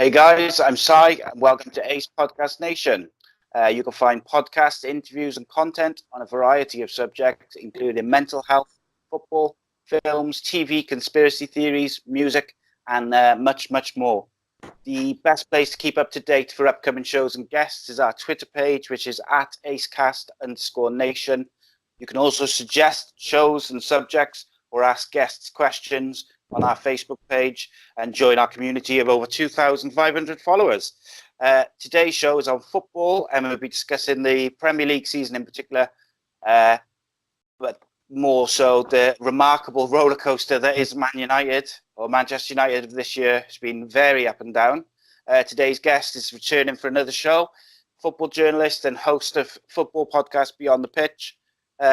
Hey guys, I'm Sai, and welcome to Ace Podcast Nation. You can find podcasts, interviews, and content on a variety of subjects, including mental health, football, films, TV, conspiracy theories, music, and much, much more. The best place to keep up to date for upcoming shows and guests is our Twitter page, which is at ACEcast_nation. You can also suggest shows and subjects or ask guests questions on our Facebook page and join our community of over 2,500 followers. Today's show is on football, and we'll be discussing the Premier League season in particular, but more so the remarkable roller coaster that is Man United, or Manchester United of this year. Has been very up and down. Today's guest is returning for another show, football journalist and host of football podcast Beyond the Pitch,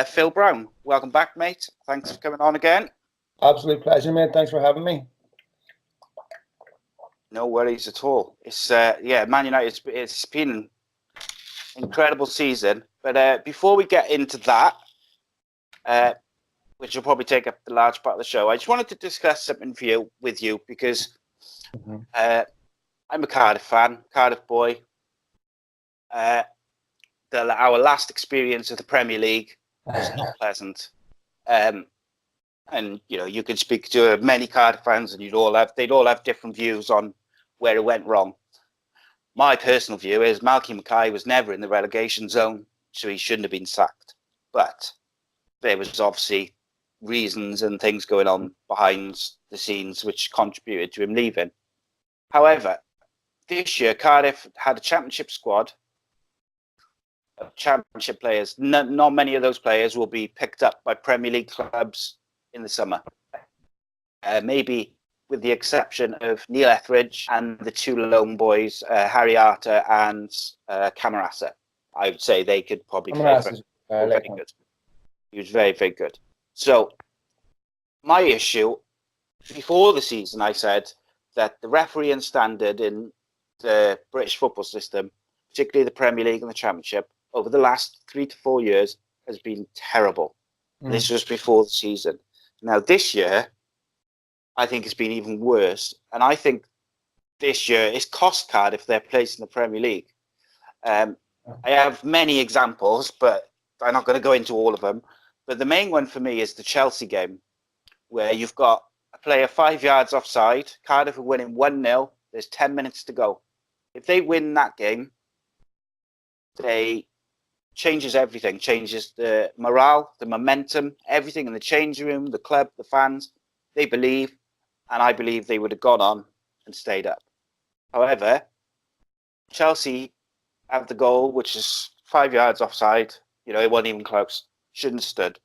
Phil Brown. Welcome back, mate. Thanks for coming on again. Absolute pleasure, mate. Thanks for having me. No worries at all. It's Man United. It's been an incredible season. But before we get into that, which will probably take up the large part of the show, I just wanted to discuss something with you because I'm a Cardiff fan, Cardiff boy. Our last experience of the Premier League was not pleasant. And you could speak to many Cardiff fans, and they'd all have different views on where it went wrong. My personal view is Malky Mackay was never in the relegation zone, so he shouldn't have been sacked. But there was obviously reasons and things going on behind the scenes which contributed to him leaving. However, this year Cardiff had a championship squad of championship players. Not many of those players will be picked up by Premier League clubs in the summer. Maybe with the exception of Neil Etheridge and the two lone boys, Harry Arter and Camarasa. I would say they could probably play for him. Very good. He was very, very good. So my issue, before the season, I said that the refereeing standard in the British football system, particularly the Premier League and the Championship, over the last 3 to 4 years has been terrible. This was before the season. Now, this year, I think it's been even worse. And I think this year it's cost Cardiff their place in the Premier League. I have many examples, but I'm not going to go into all of them. But the main one for me is the Chelsea game, where you've got a player 5 yards offside. Cardiff are winning 1-0. There's 10 minutes to go. If they win that game, they changes everything, changes the morale, the momentum, everything in the changing room, the club, the fans. They believe, and I believe they would have gone on and stayed up. However, Chelsea have the goal, which is 5 yards offside. It wasn't even close. Shouldn't have stood.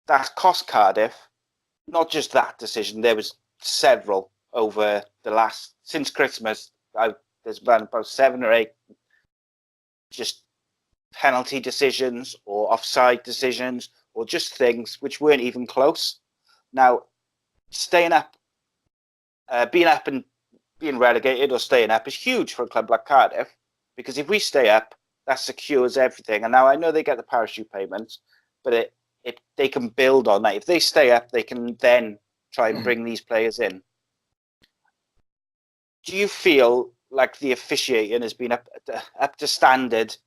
That's cost Cardiff. Not just that decision. There was several over since Christmas. There's been about 7 or 8 just penalty decisions or offside decisions or just things which weren't even close. Now, staying up, being up and being relegated or staying up is huge for a club like Cardiff, because if we stay up, that secures everything. And now I know they get the parachute payments, but they can build on that. If they stay up, they can then try and bring these players in. Do you feel like the officiating has been up to standard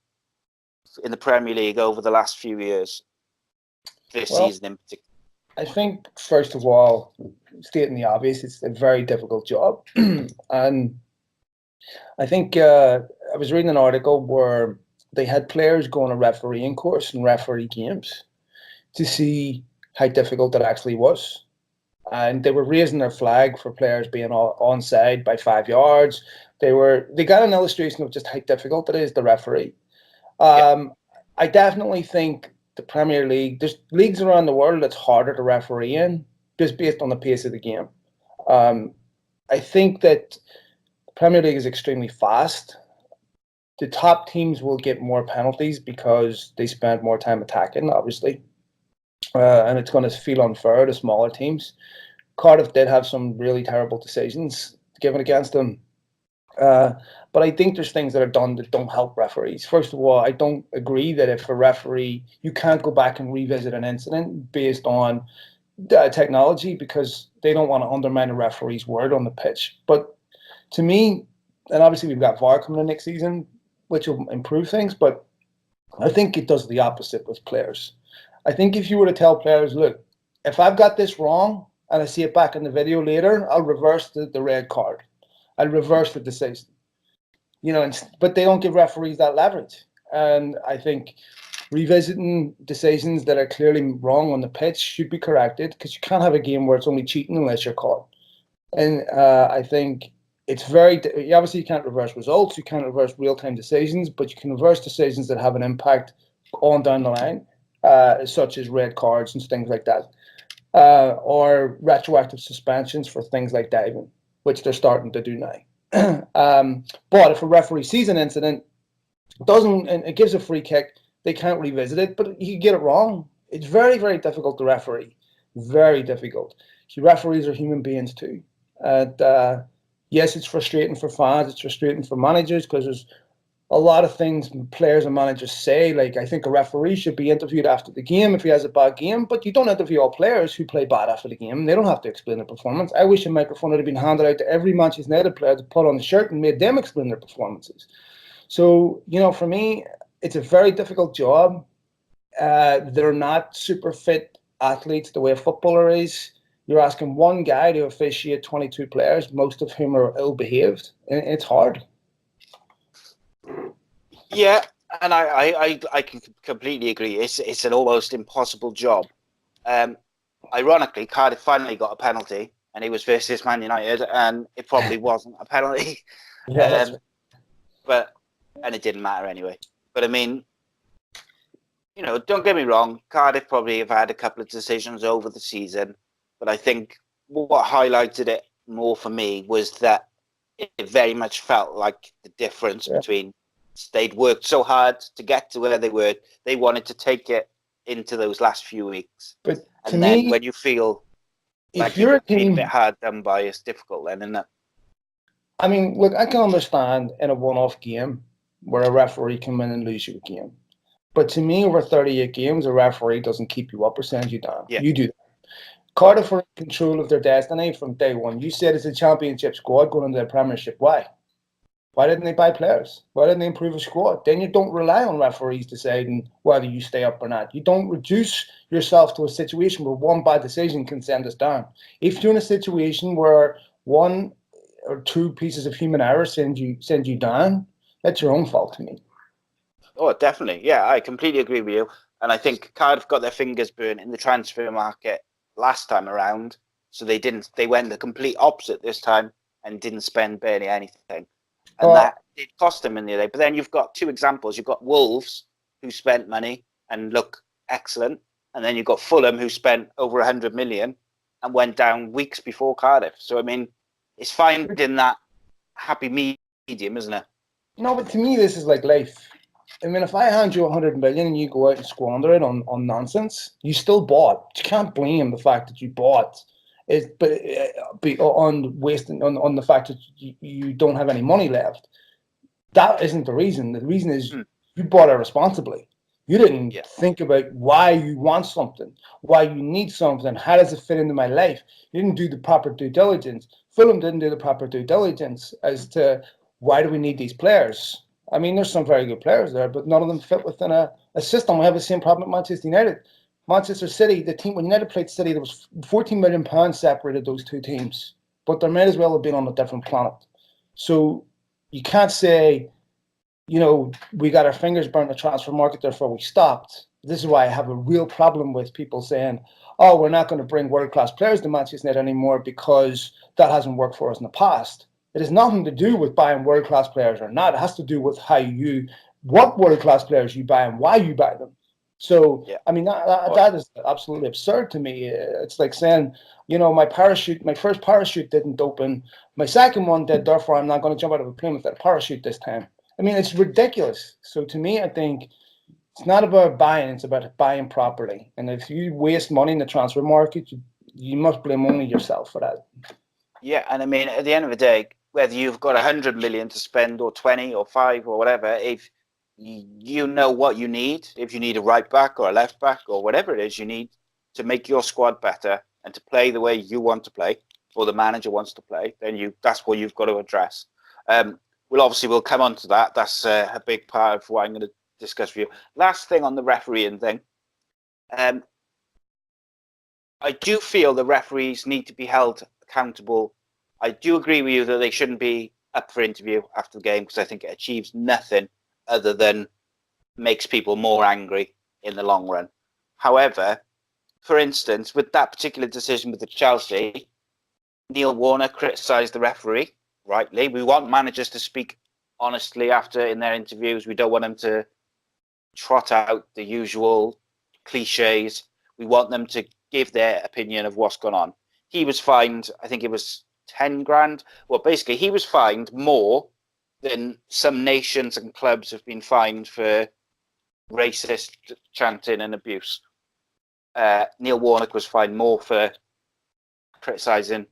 in the Premier League over the last few years, this season in particular? I think, first of all, stating the obvious, it's a very difficult job. And I think I was reading an article where they had players go on a refereeing course and referee games to see how difficult it actually was. And they were raising their flag for players being onside by 5 yards. They got an illustration of just how difficult it is to referee. I definitely think the Premier League, there's leagues around the world that's harder to referee in, just based on the pace of the game. I think that the Premier League is extremely fast. The top teams will get more penalties because they spend more time attacking, obviously. And it's going to feel unfair to smaller teams. Cardiff did have some really terrible decisions given against them. But I think there's things that are done that don't help referees. First of all, I don't agree that if a referee, you can't go back and revisit an incident based on technology, because they don't want to undermine a referee's word on the pitch. But to me, and obviously we've got VAR coming in next season, which will improve things. But I think it does the opposite with players. I think if you were to tell players, look, if I've got this wrong and I see it back in the video later, I'll reverse the red card. I'll reverse the decision. But they don't give referees that leverage. And I think revisiting decisions that are clearly wrong on the pitch should be corrected, because you can't have a game where it's only cheating unless you're caught. And I think it's obviously you can't reverse results, you can't reverse real-time decisions, but you can reverse decisions that have an impact on down the line, such as red cards and things like that, or retroactive suspensions for things like diving, which they're starting to do now. But if a referee sees an incident, and it gives a free kick, they can't revisit it, but you get it wrong. It's very, very difficult to referee. Very difficult. Referees are human beings too. And yes, it's frustrating for fans. It's frustrating for managers, because there's a lot of things players and managers say. Like, I think a referee should be interviewed after the game if he has a bad game, but you don't interview all players who play bad after the game. They don't have to explain their performance. I wish a microphone had been handed out to every Manchester United player to put on the shirt and made them explain their performances. So, for me, it's a very difficult job. They're not super fit athletes the way a footballer is. You're asking one guy to officiate 22 players, most of whom are ill-behaved. It's hard. Yeah, and I can completely agree. It's an almost impossible job. Ironically, Cardiff finally got a penalty, and it was versus Man United, and it probably wasn't a penalty. Yeah, And it didn't matter anyway. But I mean, don't get me wrong, Cardiff probably have had a couple of decisions over the season, but I think what highlighted it more for me was that it very much felt like the difference between they'd worked so hard to get to where they were. They wanted to take it into those last few weeks. But and then when you feel like you're a been team, a bit hard done by, it's difficult then, isn't it? I mean, look, I can understand in a one-off game where a referee come in and lose you a game. But to me, over 38 games, a referee doesn't keep you up or send you down. Yeah. You do that. Cardiff are in control of their destiny from day one. You said it's a championship squad going into the Premiership. Why? Why didn't they buy players? Why didn't they improve a squad? Then you don't rely on referees deciding whether you stay up or not. You don't reduce yourself to a situation where one bad decision can send us down. If you're in a situation where one or two pieces of human error send you down, that's your own fault to me. Oh, definitely. Yeah, I completely agree with you. And I think Cardiff got their fingers burnt in the transfer market last time around. So they went the complete opposite this time and didn't spend barely anything. And that did cost them in the day. But then you've got two examples. You've got Wolves, who spent money and look excellent. And then you've got Fulham, who spent over 100 million and went down weeks before Cardiff. So, I mean, it's finding that happy medium, isn't it? No, but to me, this is like life. I mean, if I hand you 100 million and you go out and squander it on nonsense, you still bought. You can't blame the fact that you bought it, but on wasting on the fact that you don't have any money left. That isn't the reason. The reason is you bought it responsibly. You didn't think about why you want something, why you need something, how does it fit into my life. You didn't do the proper due diligence. Fulham didn't do the proper due diligence as to why do we need these players. I mean, there's some very good players there, but none of them fit within a system. We have the same problem at Manchester United. Manchester City, the team when United played City, there was £14 million separated those two teams, but they might as well have been on a different planet. So you can't say, we got our fingers burnt in the transfer market, therefore we stopped. This is why I have a real problem with people saying, oh, we're not going to bring world-class players to Manchester United anymore because that hasn't worked for us in the past. It has nothing to do with buying world-class players or not. It has to do with what world-class players you buy and why you buy them. So, I mean, that is absolutely absurd to me. It's like saying, my first parachute didn't open. My second one did, therefore I'm not going to jump out of a plane without a parachute this time. I mean, it's ridiculous. So to me, I think it's not about buying, it's about buying properly. And if you waste money in the transfer market, you must blame only yourself for that. Yeah, and I mean, at the end of the day, whether you've got 100 million to spend or 20 or 5 or whatever, if you know what you need, if you need a right back or a left back or whatever it is you need to make your squad better and to play the way you want to play or the manager wants to play, then that's what you've got to address. we'll come on to that. That's a big part of what I'm going to discuss with you. Last thing on the refereeing thing. I do feel the referees need to be held accountable. I do agree with you that they shouldn't be up for interview after the game because I think it achieves nothing other than makes people more angry in the long run. However, for instance, with that particular decision with the Chelsea, Neil Warner criticised the referee, rightly. We want managers to speak honestly after in their interviews. We don't want them to trot out the usual cliches. We want them to give their opinion of what's gone on. He was fined, I think it was 10 grand. Well, basically, he was fined more than some nations and clubs have been fined for racist chanting and abuse. Neil Warnock was fined more for criticising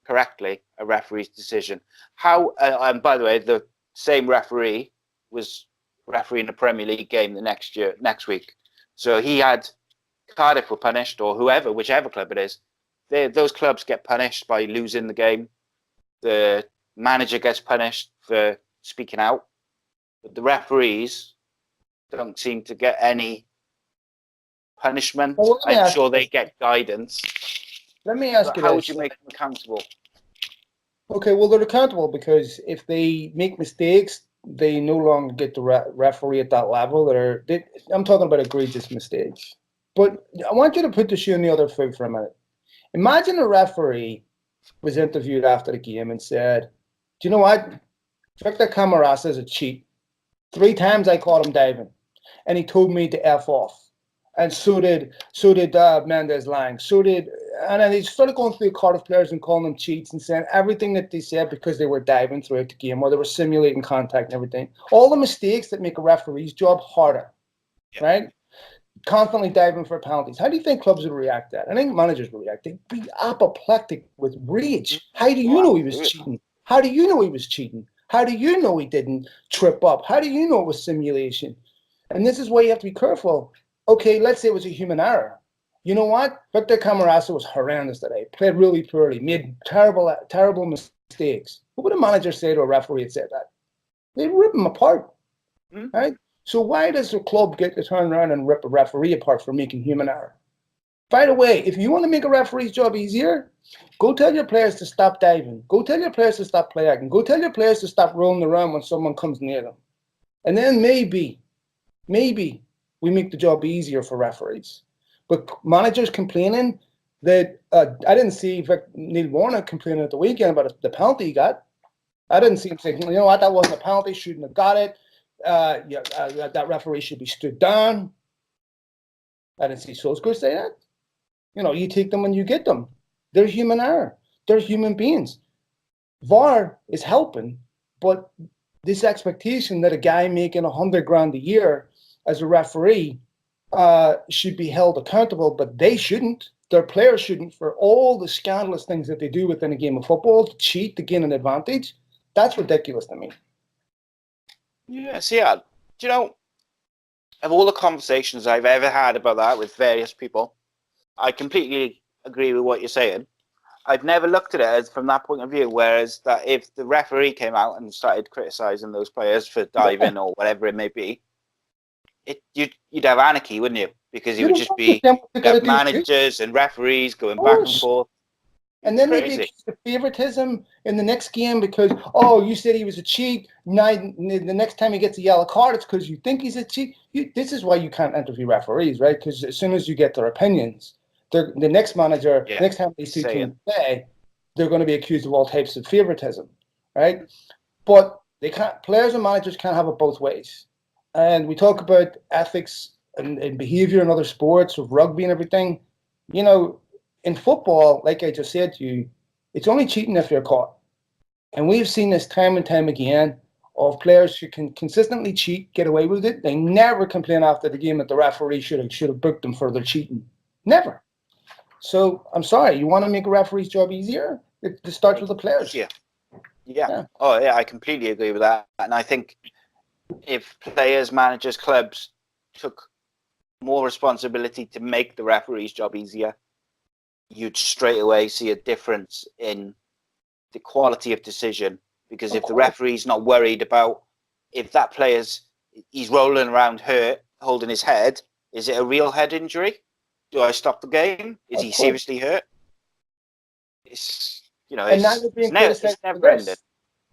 correctly a referee's decision. And by the way, the same referee was refereeing a Premier League game the next week. So he had Cardiff were punished, or whichever club it is. Those clubs get punished by losing the game. The manager gets punished for speaking out, but the referees don't seem to get any punishment. Well, I'm sure they get guidance. Let me ask you how this. would you make them accountable? Okay, well, they're accountable because if they make mistakes, they no longer get to referee at that level. I'm talking about egregious mistakes. But I want you to put the shoe on the other foot for a minute. Imagine a referee was interviewed after the game and said, do you know what? Victor Camarasa is a cheat. 3 times I caught him diving, and he told me to F off. And so did Mendes Lang. And then he started going through the Cardiff players and calling them cheats and saying everything that they said because they were diving throughout the game or they were simulating contact and everything. All the mistakes that make a referee's job harder, right? Constantly diving for penalties. How do you think clubs would react to that? I think managers would react. They'd be apoplectic with rage. How do you know he was cheating? How do you know he was cheating? How do you know he didn't trip up? How do you know it was simulation? And this is why you have to be careful. Okay, let's say it was a human error. You know what? Victor Camarasa was horrendous today. Played really poorly. Made terrible mistakes. What would a manager say to a referee that said that? They'd rip him apart, right? So why does a club get to turn around and rip a referee apart for making human error? By the way, if you want to make a referee's job easier, go tell your players to stop diving. Go tell your players to stop play acting. Go tell your players to stop rolling around when someone comes near them. And then maybe we make the job easier for referees. But managers complaining that I didn't see Neil Warner complaining at the weekend about the penalty he got. I didn't see him saying, you know what, that wasn't a penalty, shouldn't have got it. That referee should be stood down. I didn't see Solskjaer say that. You know, you take them when you get them. They're human error. They're human beings. VAR is helping, but this expectation that a guy making 100 grand a year as a referee should be held accountable, but they shouldn't. Their players shouldn't for all the scandalous things that they do within a game of football to cheat, to gain an advantage. That's ridiculous to me. Yes, yeah. Do you know, of all the conversations I've ever had about that with various people, I completely agree with what you're saying. I've never looked at it as from that point of view, whereas that if the referee came out and started criticising those players for diving or whatever it may be, you'd have anarchy, wouldn't you? Because it would just be managers and referees going back and forth. And then they'd be accused of favoritism in the next game because, you said he was a cheat. Now, the next time he gets a yellow card, it's because you think he's a cheat. This is why you can't interview referees, right? Because as soon as you get their opinions, the next manager, next time these two teams play, they're going to be accused of all types of favoritism, right? But they can't. Players and managers can't have it both ways. And we talk about ethics and behavior in other sports, of rugby and everything. You know, in football, like I just said to you, it's only cheating if you're caught. And we've seen this time and time again of players who can consistently cheat, get away with it. They never complain after the game that the referee should have booked them for their cheating. Never. So I'm sorry, you want to make a referee's job easier? It starts with the players. Yeah. Oh, yeah, I completely agree with that. And I think if players, managers, clubs took more responsibility to make the referee's job easier, you'd straight away see a difference in the quality of decision Because if the referee's not worried about if that he's rolling around hurt, holding his head, is it a real head injury? Do I stop the game? Is he seriously hurt? It's never ended.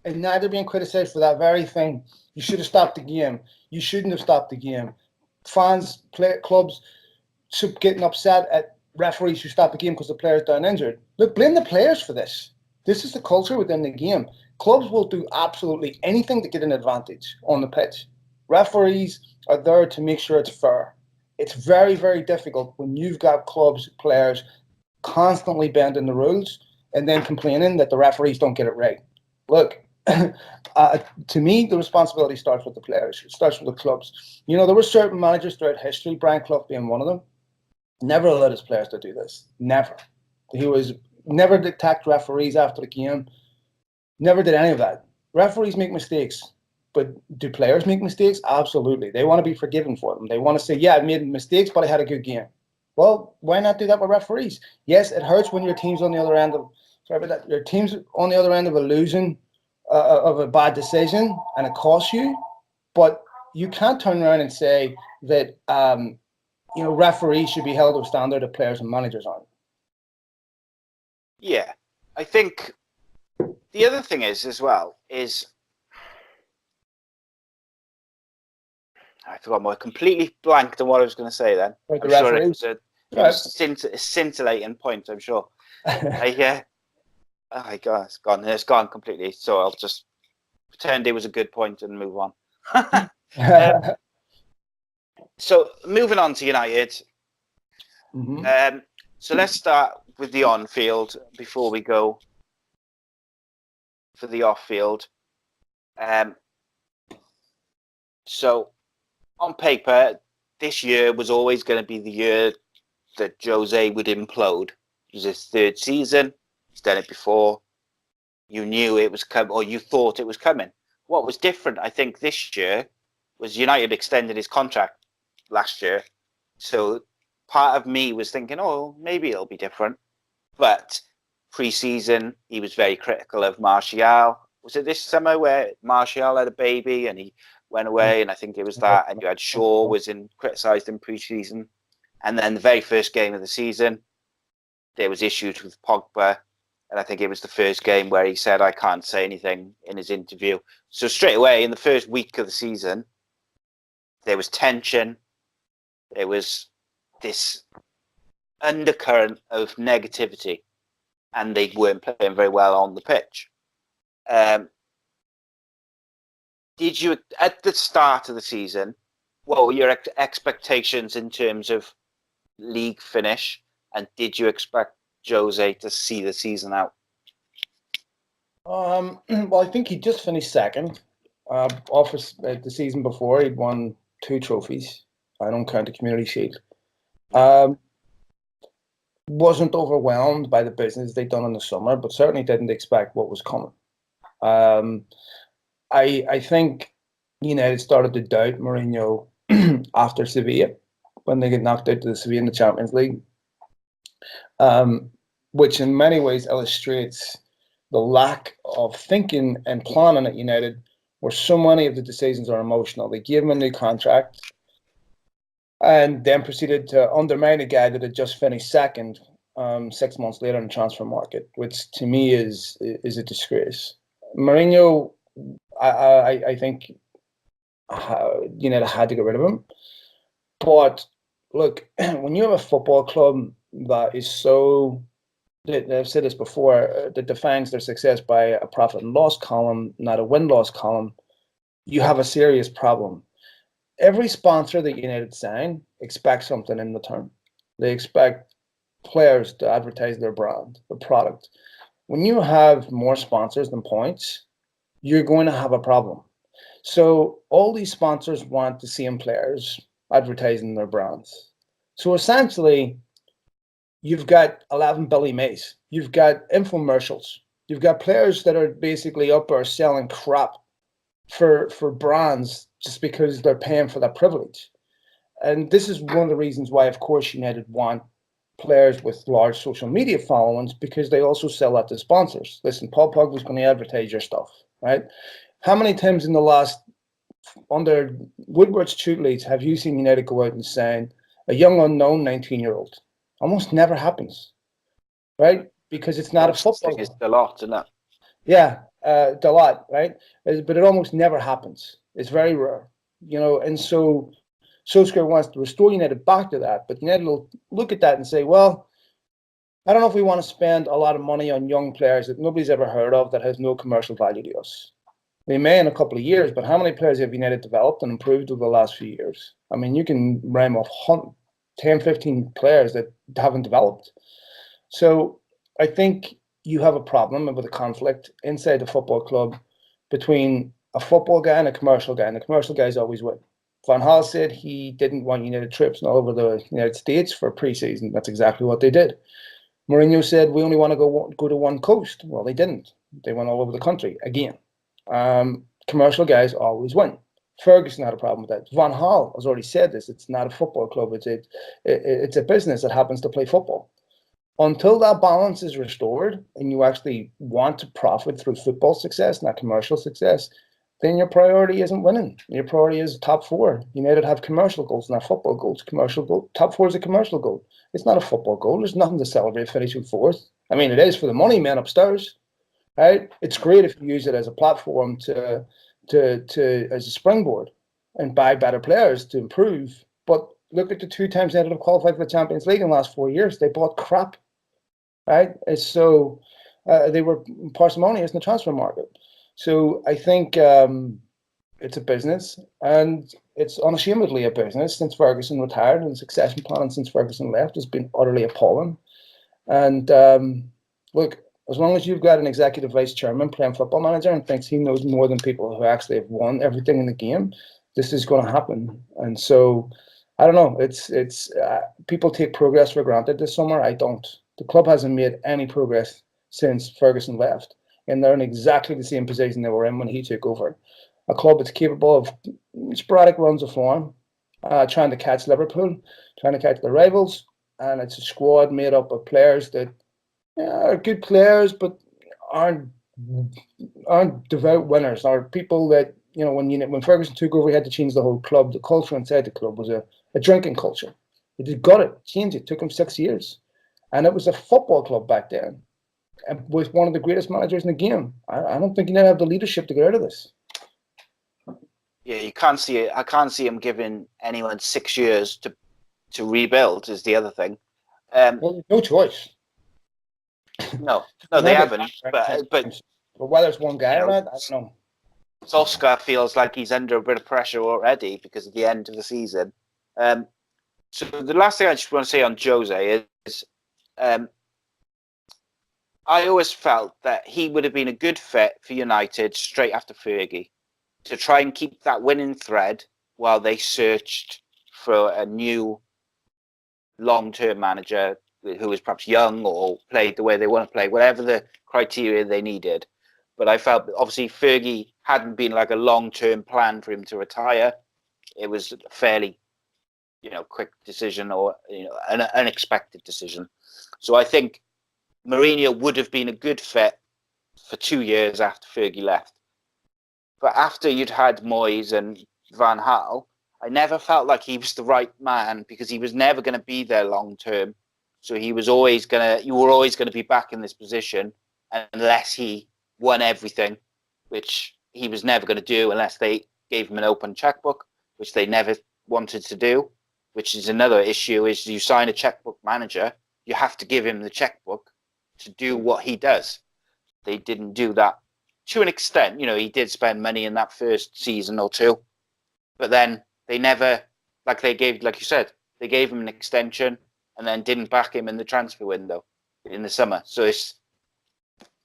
And neither being criticized for that very thing. You should have stopped the game. You shouldn't have stopped the game. Fans, clubs, getting upset at referees who stop the game because the player's down injured. Look, blame the players for this. This is the culture within the game. Clubs will do absolutely anything to get an advantage on the pitch. Referees are there to make sure it's fair. It's very, very difficult when you've got clubs, players constantly bending the rules and then complaining that the referees don't get it right. Look, to me, the responsibility starts with the players. It starts with the clubs. There were certain managers throughout history, Brian Clough being one of them, never allowed his players to do this. Never. He was never attacked referees after the game. Never did any of that. Referees make mistakes. But do players make mistakes? Absolutely. They want to be forgiven for them. They want to say, yeah, I made mistakes, but I had a good game. Well, why not do that with referees? Yes, it hurts when your team's on the other end of your team's on the other end of a losing of a bad decision and it costs you. But you can't turn around and say that referees should be held to a standard that players and managers aren't. Yeah. I think the other thing is I forgot more. Completely blanked on what I was going to say then. Right, I'm sure it was a scintillating point, I'm sure. Oh my God, it's gone. It's gone completely. So I'll just pretend it was a good point and move on. So moving on to United. Mm-hmm. So let's start with the on-field before we go for the off-field. So on paper, this year was always going to be the year that Jose would implode. It was his third season. He's done it before. You knew it was coming, or you thought it was coming. What was different, I think, this year was United extended his contract last year. So part of me was thinking, oh, maybe it'll be different. But pre-season, he was very critical of Martial. Was it this summer where Martial had a baby and he went away? And I think it was that. And you had Shaw was criticised in pre-season. And then the very first game of the season, there was issues with Pogba. And I think it was the first game where he said, I can't say anything in his interview. So straight away, in the first week of the season, there was tension. There was this undercurrent of negativity. And they weren't playing very well on the pitch. Did you, at the start of the season, what were your expectations in terms of league finish? And did you expect Jose to see the season out? Well, I think he just finished second. The season before, he'd won 2 trophies. I don't count the Community Shield. Wasn't overwhelmed by the business they'd done in the summer, but certainly didn't expect what was coming. I think United started to doubt Mourinho after Sevilla when they get knocked out to the Sevilla in the Champions League. Which in many ways illustrates the lack of thinking and planning at United, where so many of the decisions are emotional. They gave him a new contract and then proceeded to undermine a guy that had just finished second 6 months later in the transfer market, which to me is a disgrace. Mourinho, I think United had to get rid of him. But look, when you have a football club that is so, I've said this before, that defines their success by a profit and loss column, not a win-loss column, you have a serious problem. Every sponsor that United sign expects something in return. They expect players to advertise their brand, the product. When you have more sponsors than points, you're going to have a problem. So all these sponsors want the same players advertising their brands. So essentially, you've got 11 Billy Mays. You've got infomercials. You've got players that are basically up there selling crap for brands just because they're paying for that privilege. And this is one of the reasons why, of course, United want players with large social media followings, because they also sell that to sponsors. Listen, Paul Pogba's going to advertise your stuff. right? How many times in the last, under Woodward's tutelage, have you seen United go out and sign a young unknown 19-year-old? Almost never happens, right? Because it's not a football. It's a lot, isn't it? Yeah, it's a lot, right? But it almost never happens. It's very rare, and so Solskjaer wants to restore United back to that, but United will look at that and say, well, I don't know if we want to spend a lot of money on young players that nobody's ever heard of that has no commercial value to us. They may in a couple of years, but how many players have United developed and improved over the last few years? I mean, you can rhyme off 10, 15 players that haven't developed. So I think you have a problem with a conflict inside the football club between a football guy and a commercial guy, and the commercial guys always win. Van Gaal said he didn't want United trips all over the United States for pre-season. That's exactly what they did. Mourinho said we only want to go to one coast. Well, they didn't. They went all over the country again. Commercial guys always win. Ferguson had a problem with that. Van Gaal has already said this. It's not a football club. It's a business that happens to play football. Until that balance is restored and you actually want to profit through football success, not commercial success, then your priority isn't winning. Your priority is top four. United have commercial goals, not football goals. Commercial goal. Top four is a commercial goal. It's not a football goal. There's nothing to celebrate finishing fourth. I mean, it is for the money men upstairs, right? It's great if you use it as a platform to as a springboard and buy better players to improve. But look at the 2 times United have qualified for the Champions League in the last 4 years. They bought crap, right? And so they were parsimonious in the transfer market. So I think it's a business, and it's unashamedly a business since Ferguson retired, and succession planning since Ferguson left has been utterly appalling. And look, as long as you've got an executive vice chairman playing football manager and thinks he knows more than people who actually have won everything in the game, this is going to happen. And so I don't know. It's people take progress for granted this summer. I don't. The club hasn't made any progress since Ferguson left, and they're in exactly the same position they were in when he took over. A club that's capable of sporadic runs of form, trying to catch Liverpool, trying to catch the rivals, and it's a squad made up of players that are good players, but aren't devout winners. Are people that when Ferguson took over, he had to change the whole club. The culture inside the club was a drinking culture. He just got it, changed it. It took him 6 years, and it was a football club back then, and with one of the greatest managers in the game. I don't think you have the leadership to get out of this. Yeah, you can't see it. I can't see him giving anyone 6 years to rebuild. Is the other thing. Well, no choice. No, they haven't. But whether it's one guy or not, I don't know. Solskjaer feels like he's under a bit of pressure already because of the end of the season. So the last thing I just want to say on Jose is, I always felt that he would have been a good fit for United straight after Fergie, to try and keep that winning thread while they searched for a new long-term manager who was perhaps young or played the way they want to play, whatever the criteria they needed. But I felt obviously Fergie hadn't been like a long-term plan for him to retire. It was a fairly, quick decision, or an unexpected decision. So I think Mourinho would have been a good fit for 2 years after Fergie left. But after you'd had Moyes and Van Gaal, I never felt like he was the right man, because he was never going to be there long term. So you were always going to be back in this position unless he won everything, which he was never going to do unless they gave him an open checkbook, which they never wanted to do, which is another issue. Is you sign a checkbook manager, you have to give him the checkbook to do what he does. They didn't do that. To an extent, he did spend money in that first season or two, but then they never, like you said, they gave him an extension and then didn't back him in the transfer window in the summer. So it's,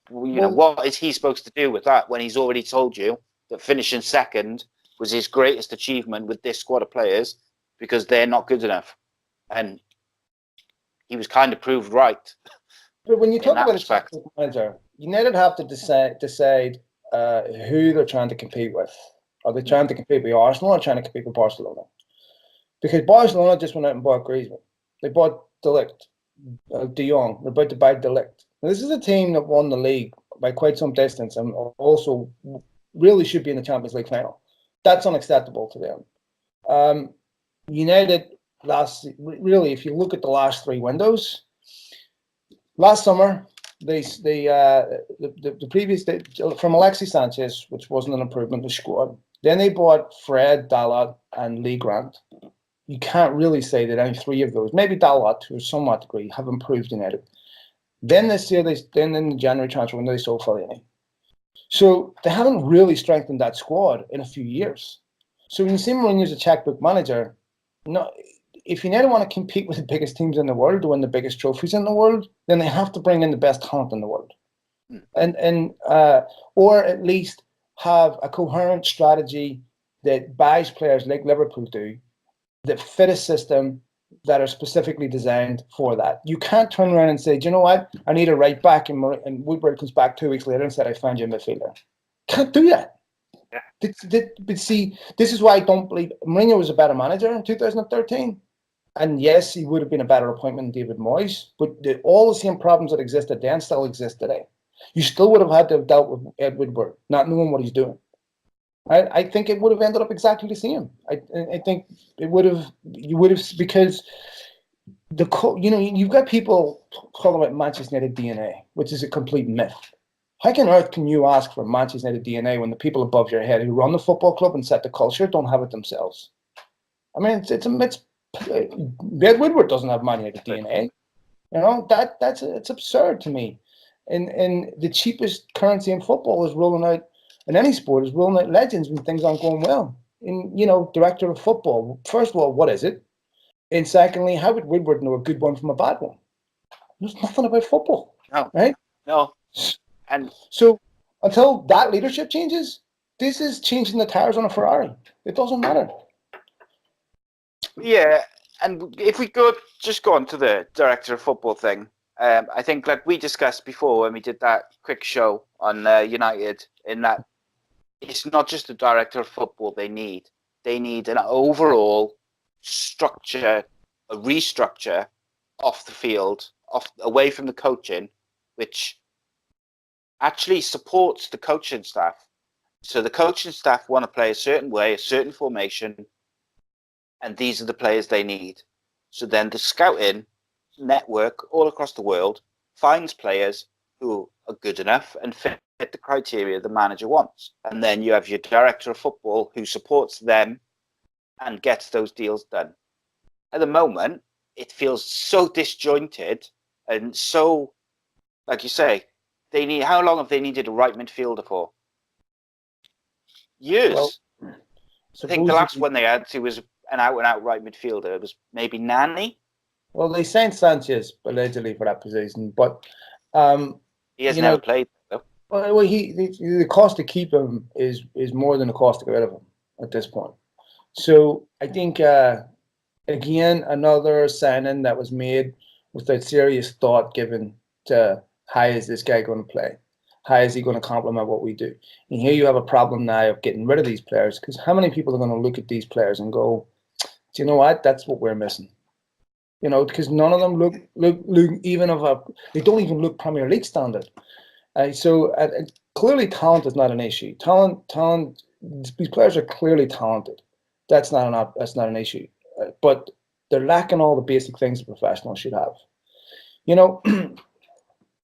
what is he supposed to do with that when he's already told you that finishing second was his greatest achievement with this squad of players because they're not good enough? And he was kind of proved right. But when you talk about a checkbook manager, United have to decide who they're trying to compete with. Are they trying to compete with Arsenal or trying to compete with Barcelona? Because Barcelona just went out and bought Griezmann. They bought De Ligt, De Jong. They're about to buy De Ligt. Now, this is a team that won the league by quite some distance, and also really should be in the Champions League final. That's unacceptable to them. United really, if you look at the last three windows, last summer the previous from Alexis Sanchez, which wasn't an improvement in the squad. Then they bought Fred, Dalot, and Lee Grant. You can't really say that any three of those, maybe Dalot to a somewhat degree, have improved United. Then this year, then in the January transfer window, they sold Fellaini. So they haven't really strengthened that squad in a few years. So when you see Mourinho's a checkbook manager, no, if United want to compete with the biggest teams in the world to win the biggest trophies in the world, then they have to bring in the best talent in the world, or at least have a coherent strategy that buys players like Liverpool do that fit a system that are specifically designed for that. You can't turn around and say, do you know what? I need a right back, and Woodward comes back 2 weeks later and said, I found you a midfielder. Can't do that. Yeah. But see, this is why I don't believe Mourinho was a better manager in 2013. And yes, he would have been a better appointment than David Moyes, but all the same problems that existed then still exist today. You still would have had to have dealt with Ed Woodward, not knowing what he's doing. I think it would have ended up exactly the same. I think it would have, because you've got people talking about Manchester United DNA, which is a complete myth. How on earth can you ask for Manchester United DNA when the people above your head who run the football club and set the culture don't have it themselves? I mean, Ed Woodward doesn't have Man United DNA. It's absurd to me. And the cheapest currency in football is rolling out, in any sport, is rolling out legends when things aren't going well. And, director of football, first of all, what is it? And secondly, how would Woodward know a good one from a bad one? There's nothing about football. No. Right? No. And so until that leadership changes, this is changing the tires on a Ferrari. It doesn't matter. Yeah, and if we go on to the director of football thing, I think like we discussed before when we did that quick show on United, in that it's not just the director of football they need an overall structure, a restructure off the field, away from the coaching, which actually supports the coaching staff. So the coaching staff want to play a certain way, a certain formation, and these are the players they need. So then the scouting network all across the world finds players who are good enough and fit the criteria the manager wants. And then you have your director of football who supports them and gets those deals done. At the moment, it feels so disjointed and so, like you say, how long have they needed a right midfielder for? Years. Well, I think the last one they had to was an out-and-out right midfielder. It was maybe Nani. Well, they signed Sanchez allegedly for that position, but he has never played though. Well, the cost to keep him is more than the cost to get rid of him at this point. So I think again, another signing that was made without serious thought given to how is this guy going to play? How is he going to complement what we do? And here you have a problem now of getting rid of these players, because how many people are going to look at these players and go, do you know what? That's what we're missing. Because none of them look even they don't even look Premier League standard. So clearly talent is not an issue. Talent. These players are clearly talented. That's not an issue. But they're lacking all the basic things a professional should have.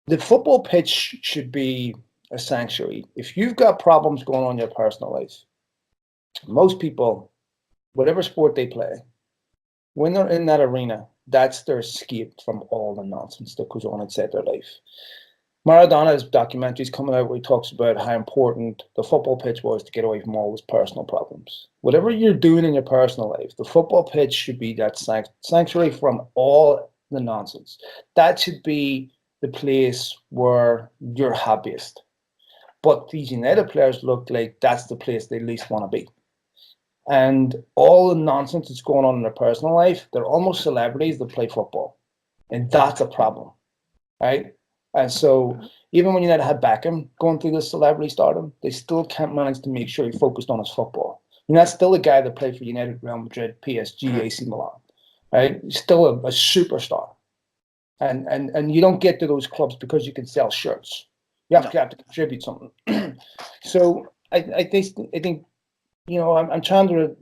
The football pitch should be a sanctuary. If you've got problems going on in your personal life, most people, whatever sport they play, when they're in that arena, that's their escape from all the nonsense that goes on inside their life. Maradona's documentary is coming out where he talks about how important the football pitch was to get away from all his personal problems. Whatever you're doing in your personal life, the football pitch should be that sanctuary from all the nonsense. That should be the place where you're happiest. But these United players look like that's the place they least want to be. And all the nonsense that's going on in their personal life, they're almost celebrities that play football. And that's a problem, right? And so even when United had Beckham going through this celebrity stardom, they still can't manage to make sure he focused on his football. And that's still a guy that played for United, Real Madrid, PSG, AC Milan, right? He's still a superstar. And you don't get to those clubs because you can sell shirts. You No. have to contribute something. So I think I'm trying to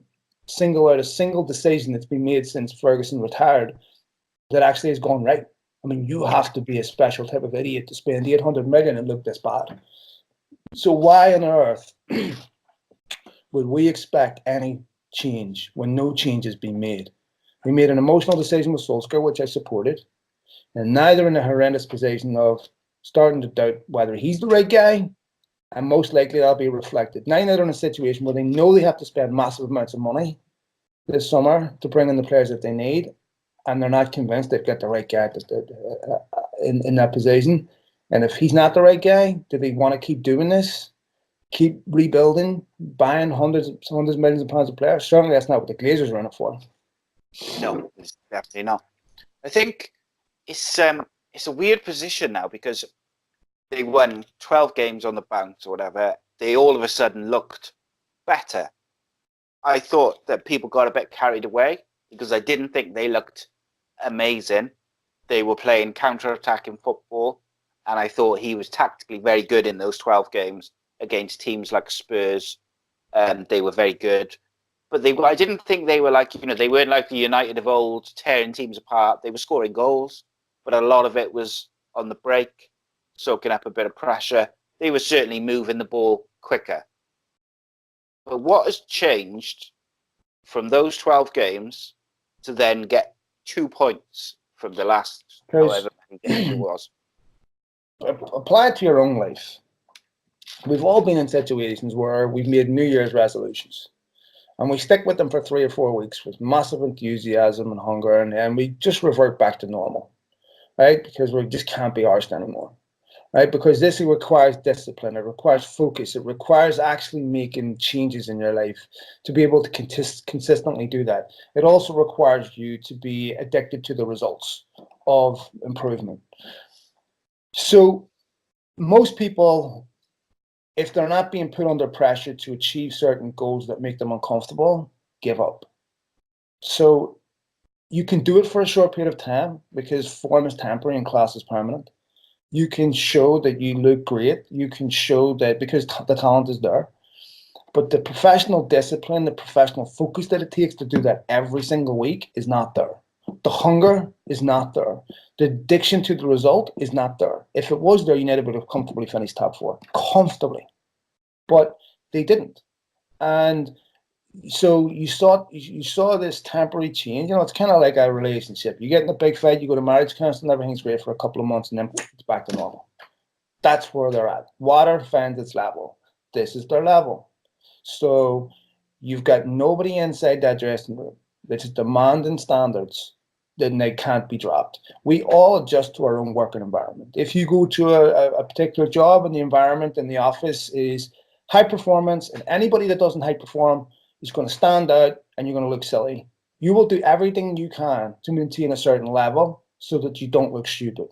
single out a single decision that's been made since Ferguson retired that actually has gone right. I mean, you have to be a special type of idiot to spend 800 million and look this bad. So why on earth would we expect any change when no change has been made? We made an emotional decision with Solskjaer, which I supported, and now they're in a horrendous position of starting to doubt whether he's the right guy, and most likely that'll be reflected. Now they're in a situation where they know they have to spend massive amounts of money this summer to bring in the players that they need, and they're not convinced they've got the right guy in that position. And if he's not the right guy, do they want to keep doing this? Keep rebuilding, buying hundreds of millions of pounds of players? Certainly that's not what the Glazers are in it for. No, it's definitely not. I think it's a weird position now because they won 12 games on the bounce or whatever. They all of a sudden looked better. I thought that people got a bit carried away because I didn't think they looked amazing. They were playing counter-attacking football, and I thought he was tactically very good in those 12 games against teams like Spurs. They were very good. But I didn't think they were like, they weren't like the United of old, tearing teams apart. They were scoring goals, but a lot of it was on the break, soaking up a bit of pressure. They were certainly moving the ball quicker. But what has changed from those 12 games to then get 2 points from the last however many games it was? Apply it to your own life. We've all been in situations where we've made New Year's resolutions and we stick with them for 3 or 4 weeks with massive enthusiasm and hunger, and we just revert back to normal, right? Because we just can't be arsed anymore, right? Because this requires discipline, it requires focus, it requires actually making changes in your life to be able to consistently do that. It also requires you to be addicted to the results of improvement. So most people, if they're not being put under pressure to achieve certain goals that make them uncomfortable, give up. So you can do it for a short period of time because form is temporary and class is permanent. You can show that you look great. You can show that because the talent is there. But the professional discipline, the professional focus that it takes to do that every single week is not there. The hunger is not there. The addiction to the result is not there. If it was there, United would have comfortably finished top 4. Comfortably. But they didn't. And so you saw this temporary change. It's kind of like a relationship. You get in a big fight, you go to marriage counseling, everything's great for a couple of months, and then it's back to normal. That's where they're at. Water finds its level. This is their level. So you've got nobody inside that dressing room that is demanding standards then they can't be dropped. We all adjust to our own working environment. If you go to a particular job and the environment in the office is high performance, and anybody that doesn't high perform is going to stand out and you're going to look silly. You will do everything you can to maintain a certain level so that you don't look stupid,